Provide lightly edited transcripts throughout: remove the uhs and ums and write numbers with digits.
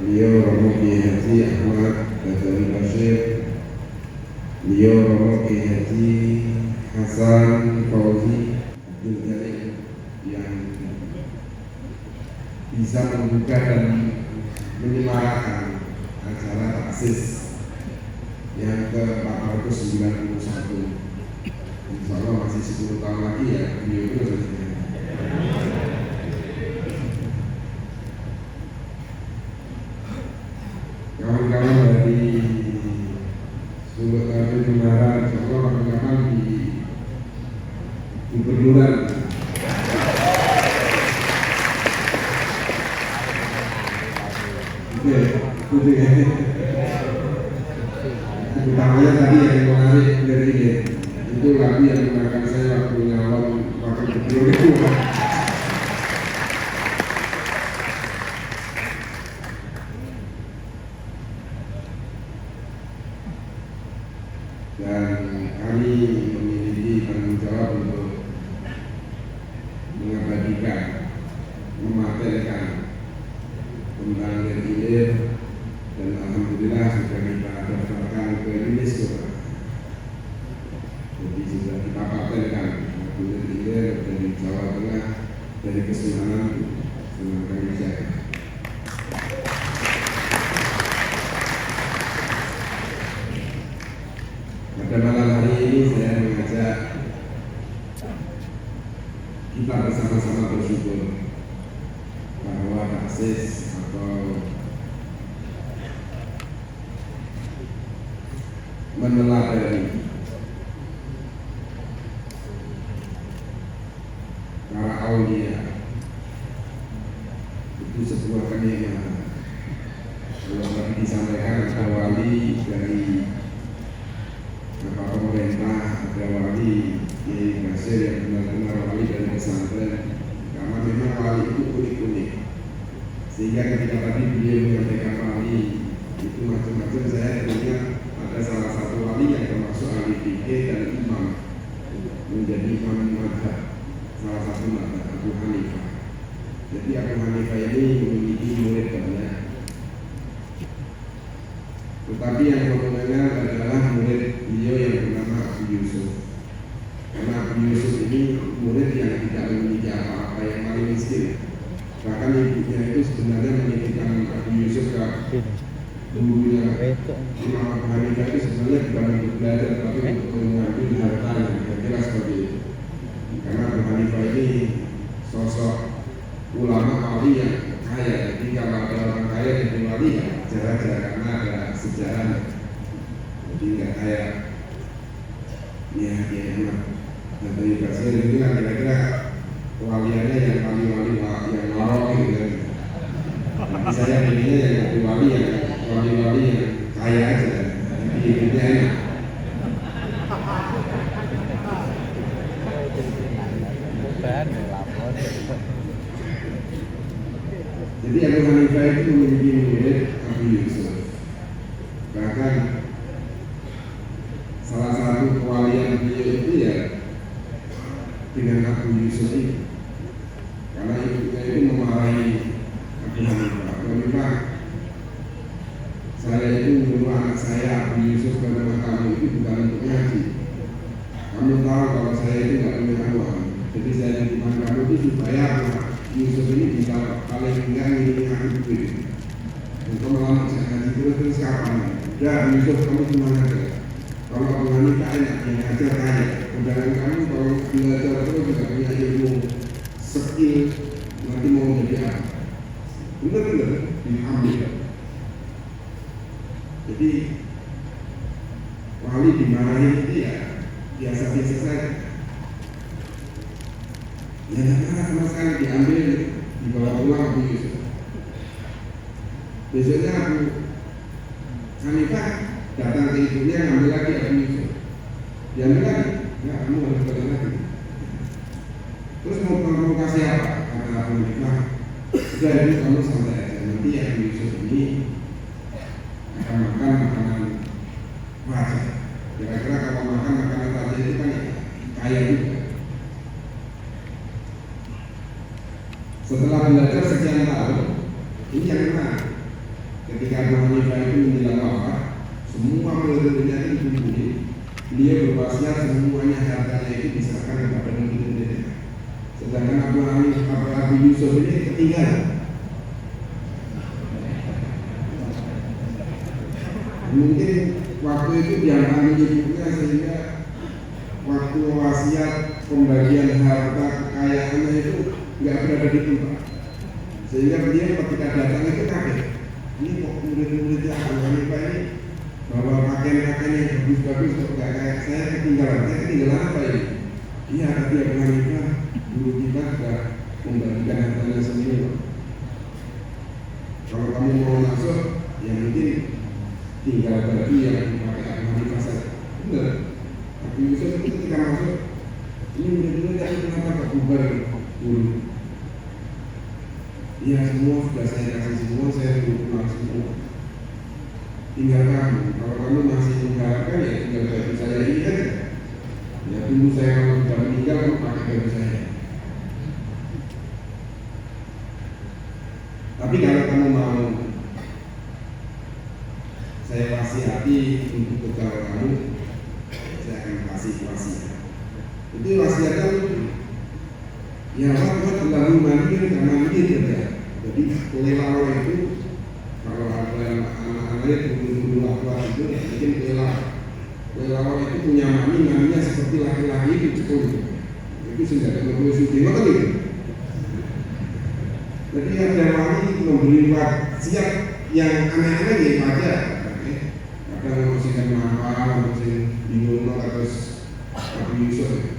Beliau Romo Kiai Haji Ahmad Ghazali Bashir, beliau Romo Kiai Haji Hasan Fauzi Abdul Jalil yang bisa membuka dan menyemarakan acara taksis yang ke-491. Insya Allah masih 10 tahun lagi ya beliau itu selesai. Kawan-kawan dari Sumber Kami Jumara, insya Allah kawan-kawan di Gubernuran. Itu ya. Utamanya tadi yang menarik dari itu lagu yang menggunakan saya waktu nyalon wakil gubernur itu. Dan kami memiliki tanggung jawab untuk mengabadikan, mematenkan tentang hilir, dan alhamdulillah sudah kita daftarkan ke UNESCO. Jadi sudah kita patenkan hilir dari Jawa Tengah, dari Kesultanan Sunan Kalijaga. Pada malam hari ini saya mengajak kita bersama-sama bersyukur bahwa taksis atau meneladani para aulia itu sebuah kenikmatan. Kalau tadi disampaikan ada wali dari Bapak pemerintah, ada wali Kiai Bashir yang benar-benar wali dari pesantren, karena memang wali itu unik-unik. Sehingga ketika tadi beliau menyampaikan wali itu macam-macam, saya ingat ada salah satu wali yang termasuk ahli fikih dan imam, menjadi imam mazhab salah satu mazhab Abu Hanifah. Jadi Abu Hanifah ini memiliki murid banyak, tetapi yang mengenal adalah murid beliau yang bernama Abu Yusuf. Karena Abu Yusuf ini murid yang tidak memiliki apa-apa, yang paling miskin. Bahkan ibunya itu sebenarnya menitipkan Abu Yusuf ke gurunya Imam Abu Hanifah itu sebenarnya bukan untuk belajar, tapi untuk mengambil hartanya. Kira-kira seperti itu. Karena Abu Hanifah ini sosok ulama wali yang kaya. Jadi kalau ada orang kaya jadi wali ya jarang-jarang, karena ada sejarah. Jadi nggak kayak ya enak. Dan dari Bashir itu kan kira-kira waliannya yang wali-wali yang marok gitu kan. Tapi saya pilihnya yang wali yang wali-wali yang kaya aja. Jadi hidupnya enak. Jadi Abu Hanifah itu memiliki murid Abu Yusuf. Bahkan salah satu kewalian beliau itu ya dengan Abu Yusuf ini, karena ibunya itu memarahi Abu Hanifah. Abu Hanifah, saya itu menyuruh anak saya Abu Yusuf ke rumah kamu itu bukan untuk ngaji. Kamu tahu kalau saya itu nggak punya uang, jadi saya di rumah kamu itu supaya Yusuf ini bisa paling enggak ngirimin aku duit. Untuk melamar saya ngaji terus kapan? Udah Yusuf kamu cuma aja. Kalau Abu Hanifah enak yang ngajar kaya. Undangan kamu kalau belajar terus juga punya ilmu, skill, nanti mau jadi apa? Bener-bener diambil. Jadi wali dimarahin itu ya biasa-biasa saja. Ya nggak pernah sama sekali diambil dibawa pulang Abu Yusuf. Besoknya Abu Hanifah datang ke ibunya ngambil lagi Abu Yusuf. Diambil lagi, ya kamu harus balik lagi. Terus mau kasih apa? Kata Abu Hanifah, sudah itu kamu santai aja. Nanti Abu Yusuf ini akan makan makanan wajah. Kira-kira kalau makan makanan wajah itu kan kaya juga. Setelah belajar sekian tahun, ini yang menarik. Ketika Abu Hanifah itu menjelang wafat, semua murid-muridnya itu dikumpulin. Dia berwasiat semuanya hartanya itu diserahkan kepada murid-muridnya. Sedangkan Abu Yusuf ini ketinggalan. Mungkin waktu itu diangkat menyebutnya sehingga waktu wasiat pembagian harta kekayaannya itu nggak berada di tempat, sehingga dia ketika datang itu kaget. Ini kok murid-muridnya Abu Hanifah ini bawa pakaian-pakaian yang bagus-bagus kok nggak kayak saya ketinggalan. Saya ketinggalan apa ini? Iya, tapi Abu Hanifah guru kita sudah membagikan hartanya sendiri. Kalau kamu mau masuk, ya mungkin tinggal bagi yang dipakai Abu Hanifah saja. Benar. Abu Yusuf itu ketika masuk, ini murid-murid yang kenapa gak bubar guru? Iya, semua sudah saya kasih semua, saya pulang semua. Tinggal kamu, kalau kamu masih mengharapkan ya tinggal baju saya ini aja. Ya tunggu saya kalau sudah meninggal, kamu pakai baju saya. Tapi kalau kamu mau saya wasihati untuk bekal kamu, saya akan kasih wasiat. Itu wasiatnya ya apa terlalu mandi karena ini terjadi. Jadi kelelawar itu kalau ada anak-anaknya dulu waktu itu ya mungkin kelelawar itu punya maninya seperti laki-laki itu cukup. Itu sudah terlalu suci banget itu. Jadi ada wali memberi wasiat yang aneh-aneh ya aja. Kadang masihkan mahal, masih bingung terus Abu Yusuf.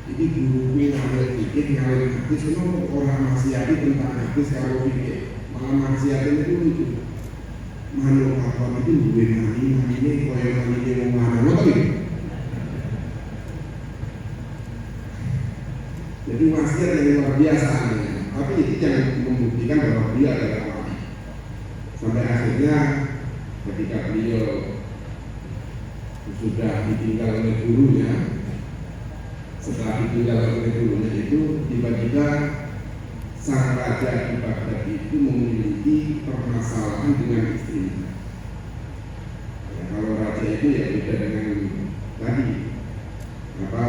Ini guru ngalir fikih, ngalir hadis, itu orang maksiati tentang hadis kalau fikih, malah maksiatin itu lucu. Manuk apa itu gue ini koyo ini mau mana gitu. Jadi maksiat yang luar biasa, tapi itu yang membuktikan bahwa dia adalah wali. Sampai akhirnya ketika beliau sudah ditinggal oleh gurunya, setelah ditinggal oleh gurunya itu tiba-tiba sang raja di Baghdad itu memiliki permasalahan dengan istrinya. Ya, kalau raja itu ya beda dengan tadi apa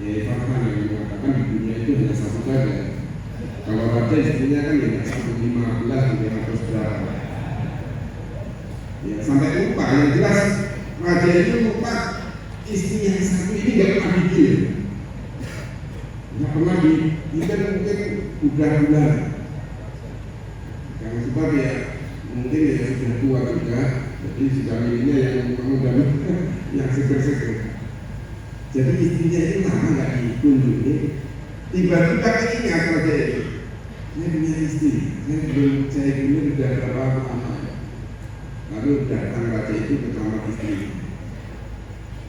ya Farhan yang mengatakan di dunia itu hanya satu saja. Kalau raja istrinya kan ya 115 di atas berapa. Ya sampai lupa yang jelas raja itu lupa istrinya yang satu ini nggak pernah bikin. Nggak pernah kan mungkin udah karena sebab ya mungkin ya sudah tua juga, jadi sudah milihnya yang muda yang seger-seger. Jadi istrinya itu lama nggak dikunjungi, tiba-tiba keingat raja itu, saya punya istri, saya punya sudah berapa lama. Lalu datang raja itu ke kamar istrinya.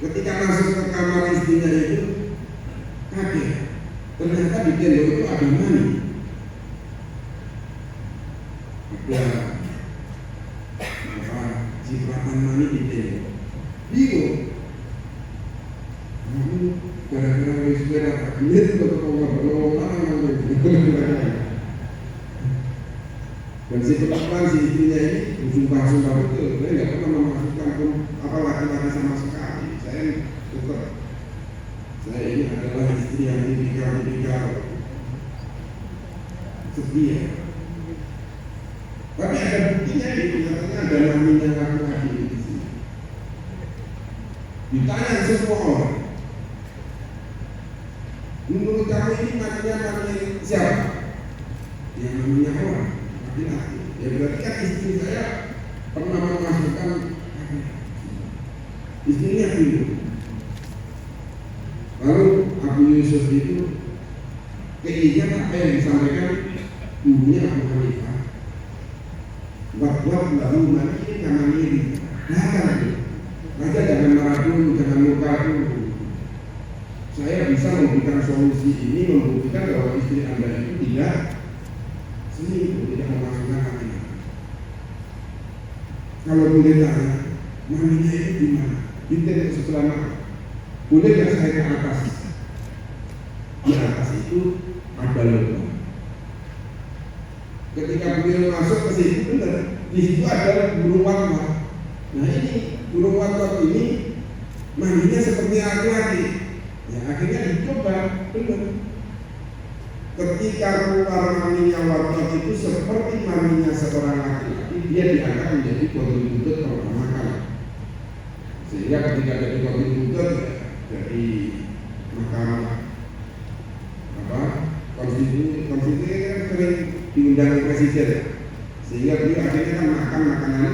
Ketika masuk ke kamar istrinya itu kaget. Ternyata di tenda itu ada mani, ada apa cipratan mani di tenda. Bingung. Kamu gara-gara wisuda kabinet atau ngomong dan si kebetulan si istrinya ini sumpah betul, saya nggak pernah memasukkan pun apa laki-laki sama sekali. Saya tetap saya ini adalah istri yang tipikal setia. Tapi ada buktinya itu, katanya ada namanya laki-laki di sini. Ditanya semua orang, menurut kamu ini namanya siapa? Yang namanya orang, laki-laki. Ya berarti kan istri saya pernah memasukkan istrinya dulu. Lalu Abu Yusuf itu keinginan apa yang disampaikan gurunya Abu Hanifah, buat lalu mani ini kanan ini, raja jangan marah dulu, jangan luka dulu. Saya bisa memberikan solusi ini, membuktikan bahwa istri Anda itu tidak selingkuh, tidak memasukkan hati. Kalau boleh tanya, maninya itu di mana? Detail setelah mana? Boleh nggak saya ke atas? Di atas itu ada lubang. Ketika beliau masuk ke situ, benar, di situ ada burung watwat. Nah ini burung watwat ini mandinya seperti laki-laki. Ya akhirnya dicoba, benar. Ketika keluar maninya watwat itu seperti maninya seorang laki-laki, dia diangkat menjadi kontributor pertama kali. Sehingga ketika jadi kontributor dari mahkamah konstitusi kan sering diundang presiden, sehingga dia akhirnya kan makan makanan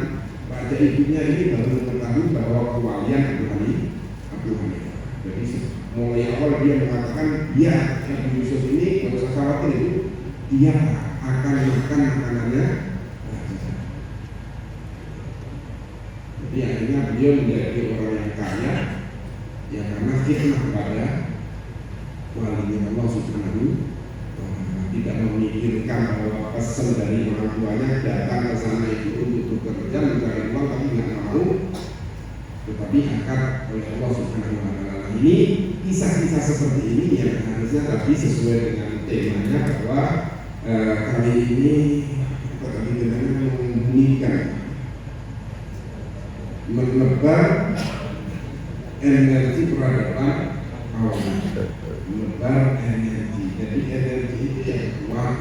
pada ibunya ini baru mengetahui bahwa kewalian Abu Hanifah. Jadi mulai awal dia mengatakan ya Nabi Yusuf ini kalau saya khawatir itu dia akan makan makanannya. Jadi akhirnya beliau menjadi orang yang kaya ya karena khidmat kepada walinya Allah Subhanahu wa Ta'ala, tidak memikirkan bahwa pesan dari orang tuanya datang ke sana itu untuk bekerja mencari uang tapi tidak mau, tetapi angkat oleh Allah Subhanahu wa Ta'ala. Ini kisah-kisah seperti ini yang harusnya tadi sesuai dengan temanya bahwa kali ini tadi dengan membunyikan menebar energi peradaban awal, menebar energi. Jadi energi itu yang kuat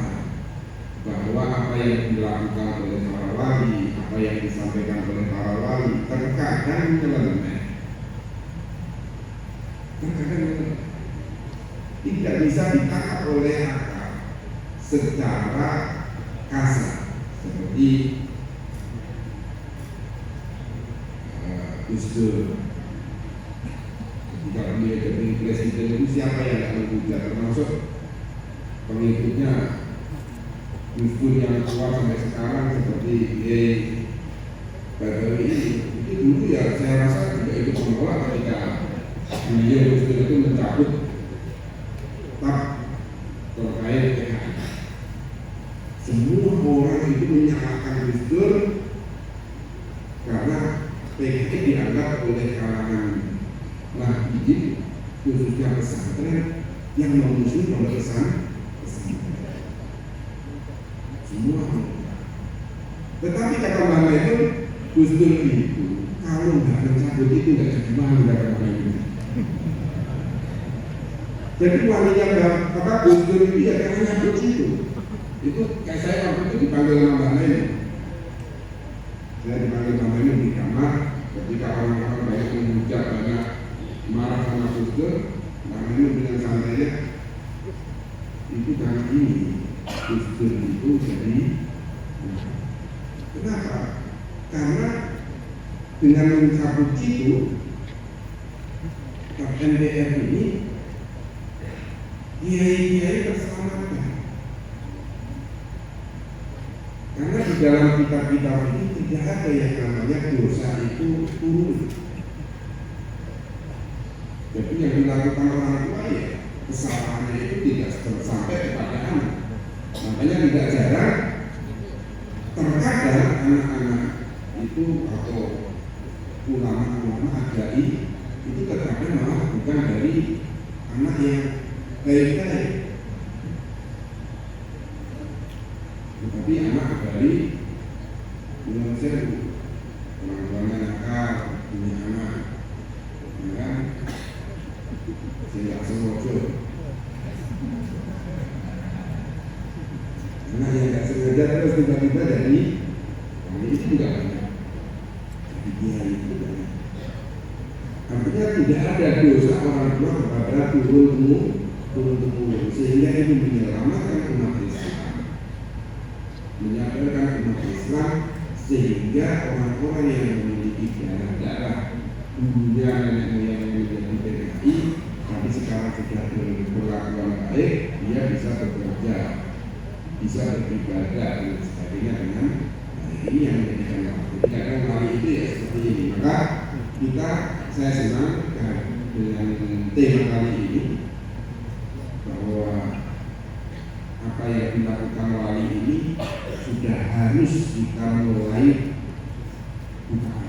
bahwa apa yang dilakukan oleh para wali, apa yang disampaikan oleh para wali terkadang nyeleneh, tidak bisa ditangkap oleh akal secara kasar seperti Gus Dur. Ketika dia jadi presiden itu siapa yang akan menghujat, termasuk pengikutnya Gus Dur yang kuat sampai sekarang seperti Badawi ini. Itu dulu ya saya rasa juga ikut menolak ketika beliau Gus Dur itu mencabut tak terkait PKI. Semua orang itu menyalahkan Gus Dur karena PKI dianggap oleh kalangan Nahdliyin khususnya pesantren yang memusuhi pondok pesantren. Semua. Tetapi kata Mbak itu Gus Dur itu kalau nggak mencabut itu nggak jadi malu kata Mbak itu. Jadi walinya kata Gus Dur itu ya karena nyabut itu. Itu kayak saya waktu itu dipanggil sama Mbak Neni. Saya dipanggil Mbak Neni di kamar ketika orang-orang banyak menghujat, banyak marah sama Gus Dur. Mbak Neni dengan santainya itu karena ini Gus Dur itu jadi kenapa? Karena dengan mencabut itu MDR ini kiai-kiai terselamatkan. Karena di dalam kitab-kitab ini tidak ada yang namanya dosa itu turun. Jadi yang dilakukan orang tua ya kesalahannya itu tidak sampai kepada anak. Makanya tidak jarang terkadang anak-anak itu atau ulama-ulama agai itu terkadang malah bukan dari anak yang baik-baik, tetapi anak dari Indonesia orang-orangnya nakal, punya anak, kan? Saya sengaja, anak yang nggak sengaja terus tiba-tiba dari ini juga banyak, jadi dia itu banyak. Artinya tidak ada dosa orang tua kepada turun-temurun, sehingga ini menyelamatkan umat Islam, menyadarkan umat Islam, sehingga orang-orang yang memiliki darah dulunya nenek moyang yang menjadi PKI, tapi sekarang sudah berlakuan baik, dia bisa bekerja. bisa beribadah dan sebagainya dengan ini yang menjadikan waktu. Kadang kali itu ya seperti ini. Maka saya senang dengan tema kali ini bahwa apa yang dilakukan wali ini sudah harus kita mulai buka.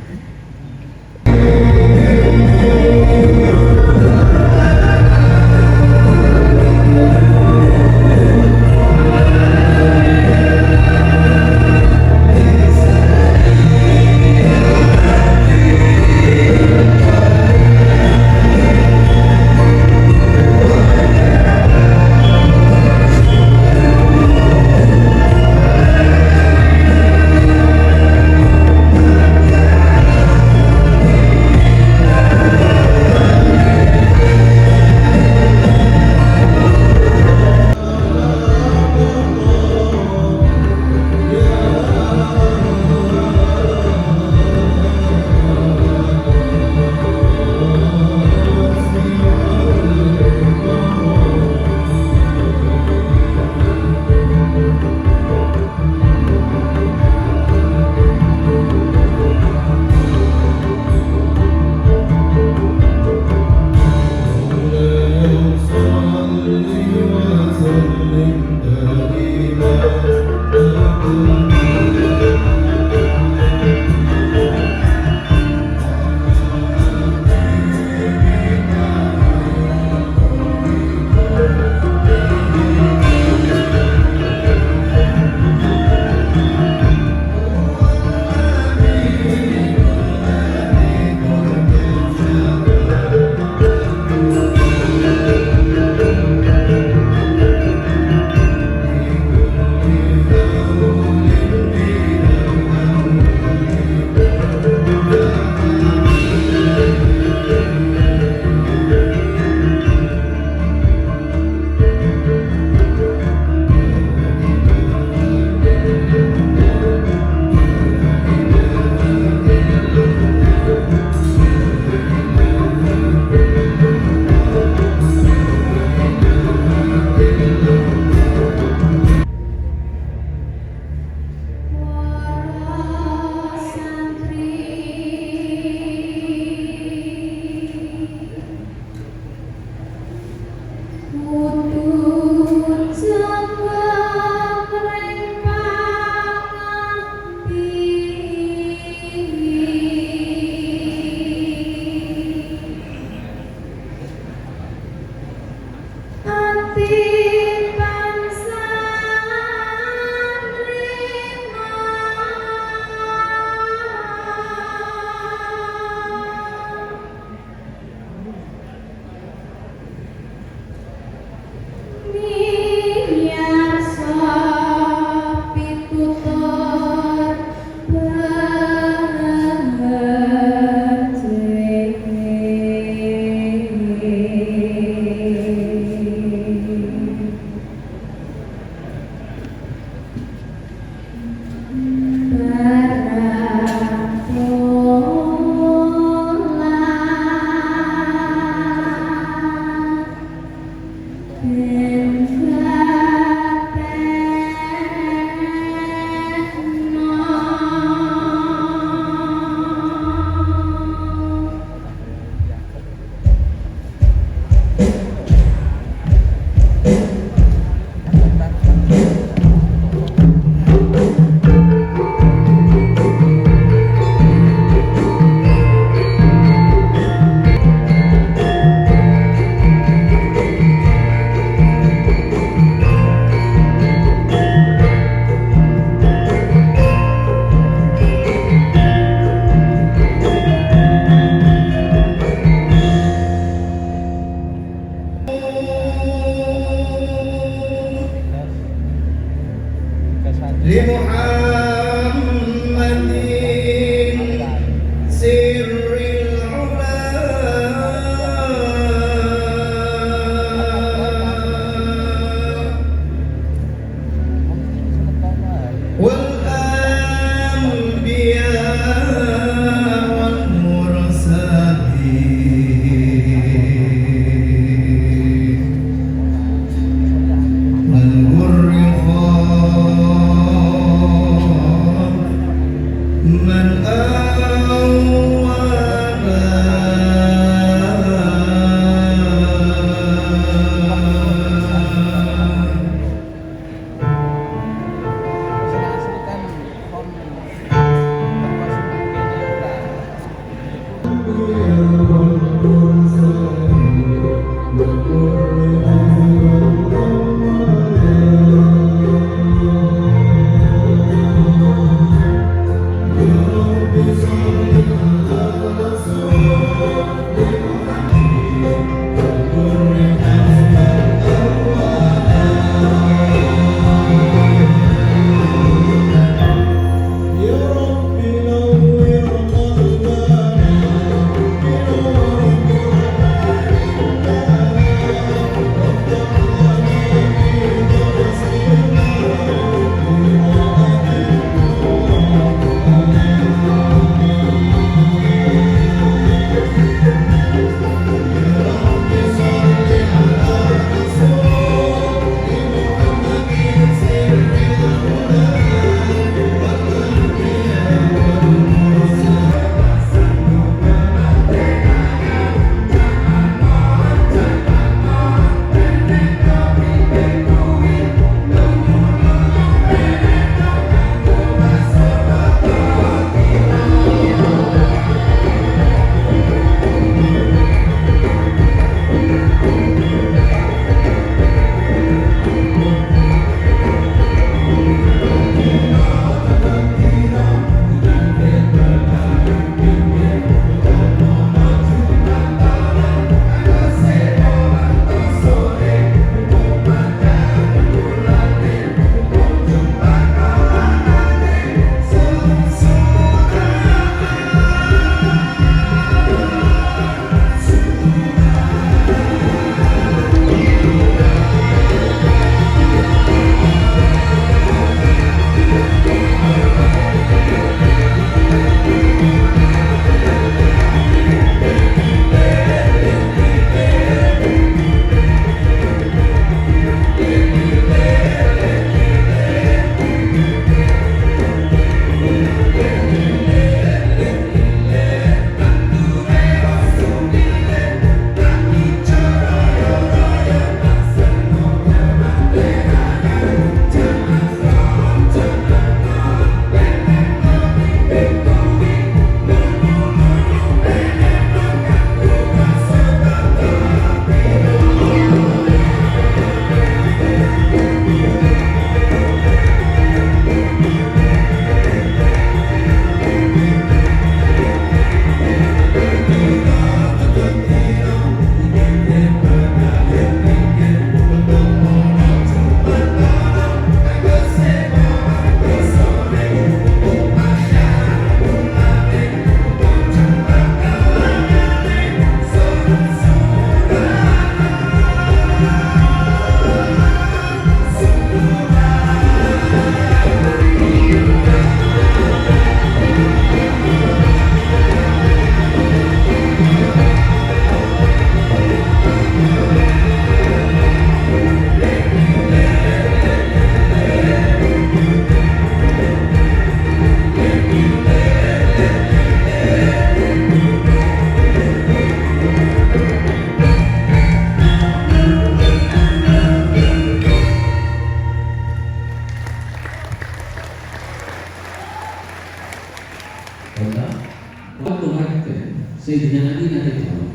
Waktu mereka Sayyidina Ali nanti tahu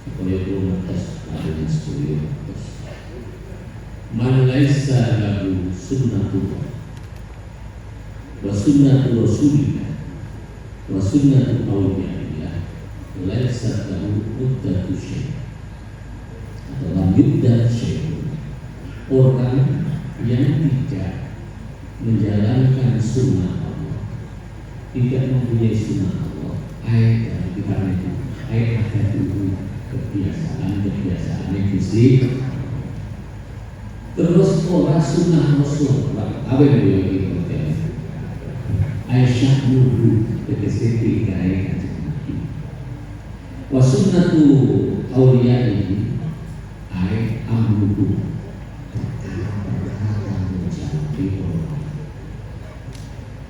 supaya pun atas adanya studio man laisa lahu sunnatullah wa sunnatu rasulillah wa sunnatu awliyaillah laisa lahu muddatu syai' atau lam yuddat syai'. Orang yang tidak menjalankan sunnah Allah, tidak mempunyai sunnah Allah, ayat karena itu ayat ada dulu kebiasaan yang mesti. Terus orang sunnah Rasul apa yang dia lakukan? Aisyah nuru ketika ayat Nabi. Wa sunnatu awliya ini ayat amruhu.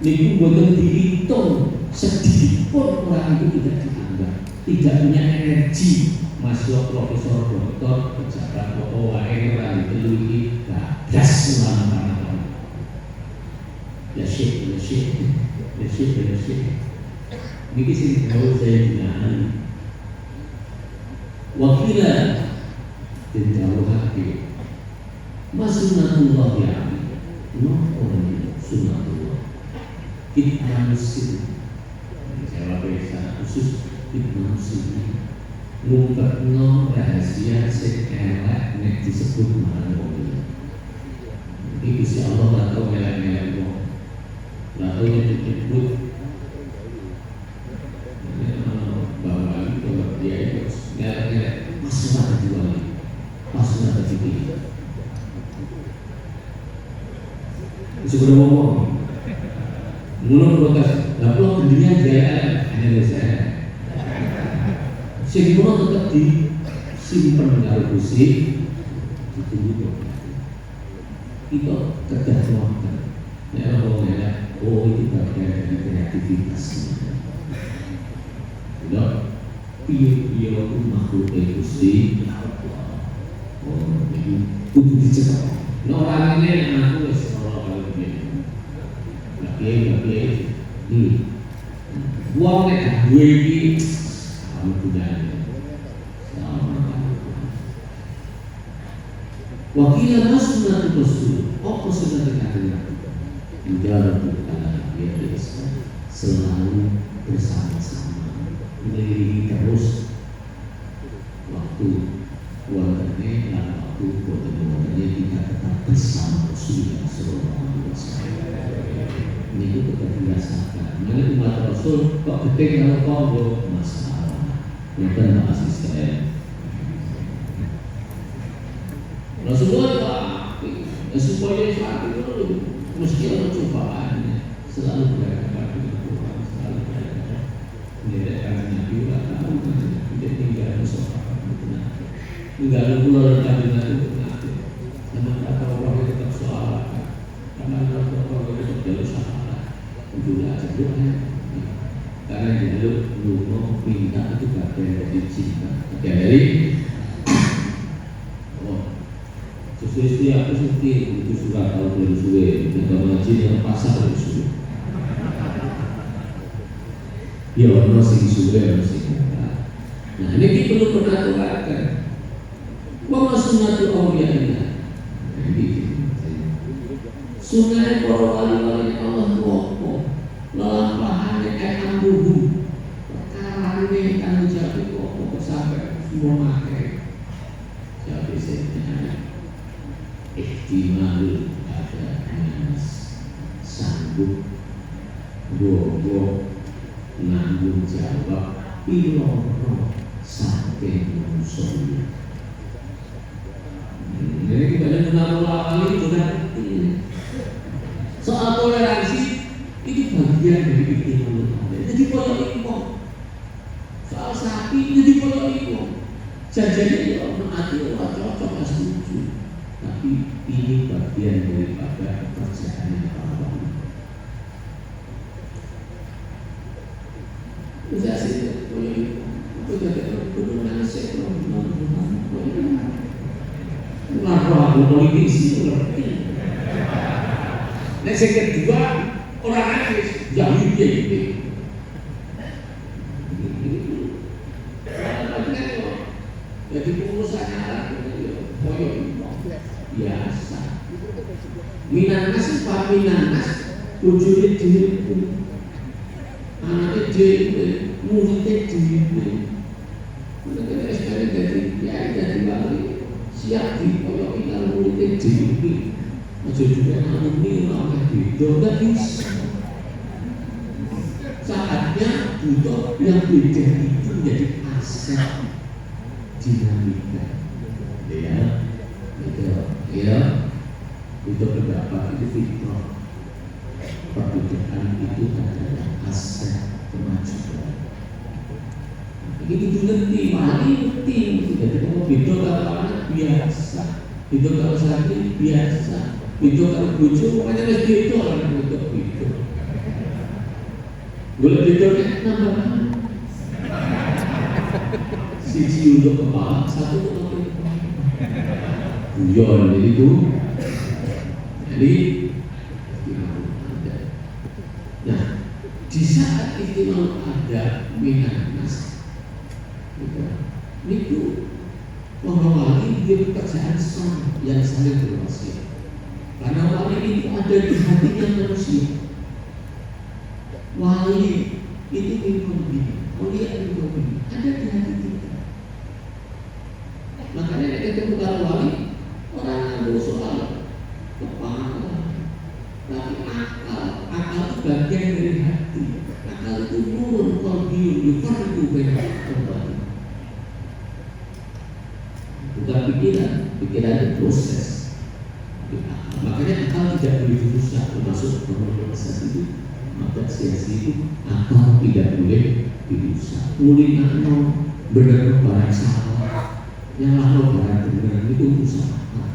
Niku boten dihitung sedikit pun orang itu tidak dianggap, tidak punya energi masuk profesor, doktor, pejabat, wae orang itu iki gas selama ya syekh. Niki sing harus saya gunakan. Wakila dijauhake Sunnatullah ya sunnatullah Ibn Muslim jawab secara khusus Ibn Muslim ngungkapno rahasia sing elek nek disebut marang wong iki Gusti Allah ora tau elek-elek wong ora tau disebut bahwa dia itu elek-elek masalah dijual masalah dipilih sudah ngomong, mulai protes, lah kalau dunia jaya hanya saya, semua tetap disimpan dalam kursi, ditunggu itu keterlaluan, ya Allah, oh itu bagian dari kreativitasnya, tidak, dia itu makhluk kursi, oh itu dicegah, orang ini aku uang nek duwe iki kamu punya wakil sunnah Rasul apa sudah dikatakan menjaga dia selalu bersama-sama mengiringi terus waktu warganya dan waktu warganya kita tetap bersama Rasulullah SAW. Ini itu kebiasaan. Mana umat Rasul kok ketika kalau masalah, yang benar masih sekalian. Rasulullah supaya saat itu mesti ada cobaan, selalu berkata dengan Tuhan, selalu berkata. Ini ada Nabi lah, tidak tinggal sopan, tinggal pulau dan Nabi benar. Namun kata orang tetap soal, karena orang itu jalur sahabat. Juga doa karena jalur lupa minta itu bagian dari cinta, bagian dari sesuai aku seperti itu sudah tahu dari suwe dan ngaji yang pasar dari suwe ya orang sing suwe sing nah ini perlu peraturan wa sunnatul awliya sunnah para wali-wali Allah wopo lalampahane amruhu perkarane kanggo jawab kok sampai semua make jawab sebenarnya ihtimal ada nas sanggup gogo nanggung jawab piloro saking musuh jadi kita mengenal wali juga soal toleransi ini bagian dari ikhtiar. Jadi pola itu soal sapi jadi pola itu. Jadi orang mati orang cocok setuju. Tapi ini bagian daripada kepercayaan orang. Bisa sih pola itu. Kita perlu nasi Kenapa politisi ngerti? Nah, yang kedua orang nangis, jangan dia. biasanya koyo biasa. Minangkas Pak Minangkas bojone dhewe, anake dhewe, muridé dhewe. Mereka sekali dari wali siap dikoyoki karo muridé dhewe. Aja juga alumni ora beda, enggak bisa. Saatnya butuh yang beda itu menjadi aset dinamika. Ya, itu pendapat itu fitrah. Perbedaan itu adalah aset kemajuan. Ini itu ngerti, wali ngerti. Jadi kalau beda kalau anak biasa, beda kalau santri biasa, beda kalau bojo, makanya harus beda orang beda. Boleh beda kan nambah. Siji untuk kepala, satu untuk guyon itu. Jadi nah, di saat itu mau ada Minangkas, itu orang wali dia pekerjaan sama yang saling berwasiat. Karena wali itu ada di hatinya manusia. Wali itu ekonomi, mulia ekonomi ada di hati kita. Makanya ketemu kalau wali orang yang soal kepala, tapi akal itu bagian dari hati. Akal itu nurun kolbiun, bukan itu benar kembali. Bukan pikiran itu proses. Makanya akal tidak boleh dirusak, termasuk normalisasi itu. Maka siasi itu akal tidak boleh dirusak. Mulai benar barang salah, nyalah barang benar itu rusak akal.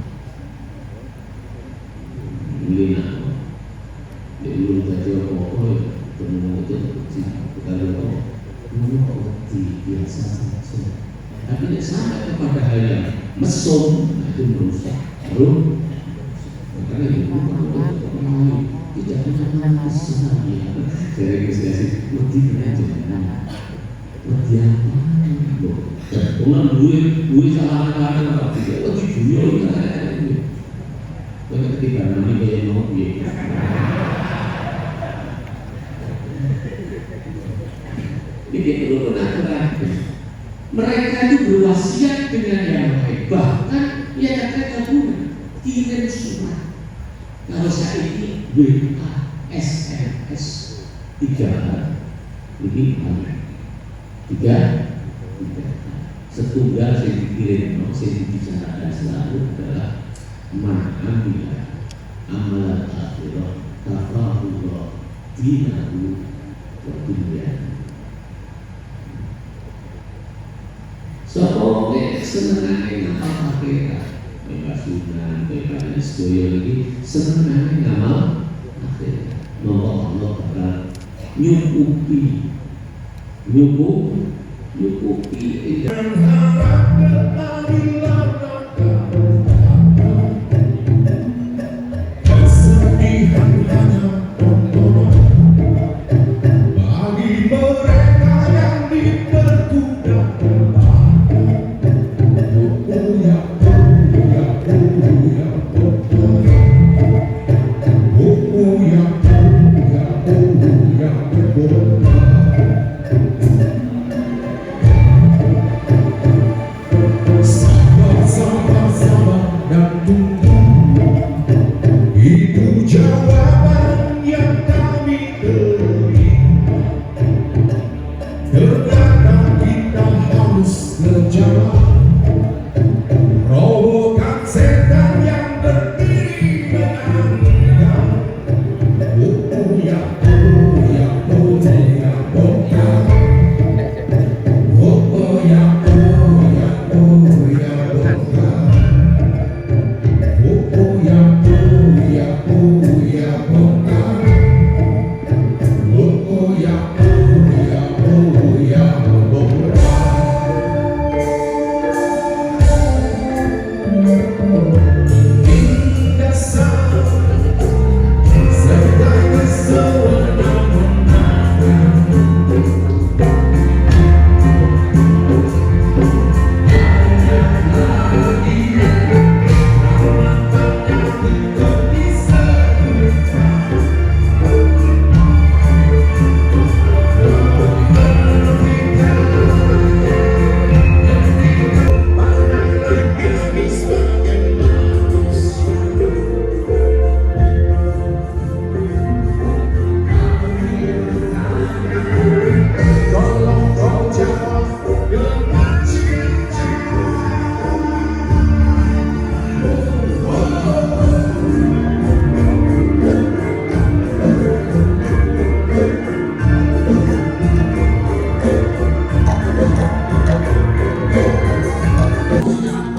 Mulai jadi lu tadi apa temuan itu kecil, kalau mau biasa saja. Tapi tidak sampai kepada hal yang mesum, itu merusak. Baru karena itu tidak punya besar ya. Dari kesehatan lebih belajar, lebih apa? Orang gue salah apa? Tidak lebih dulu kan? Banyak ketika nanti kayak mau dia. Ini perlu terakhir. Mereka itu berwasiat dengan yang baik. Bahkan ia katakan kirim surat. Kalau saya ini WA, SMS 3 lebih banyak. 3 setunggal saya dikirim, saya dibicarakan selalu adalah ma'amila amalan akhirah tafahullah dinahu wa dunia. Soalnya senangnya ngamal akhirat, bebas sunnah, bebas sedoyo lagi, senangnya ngamal akhirat. Maka Allah bakal nyukupi Sabar Tuhan.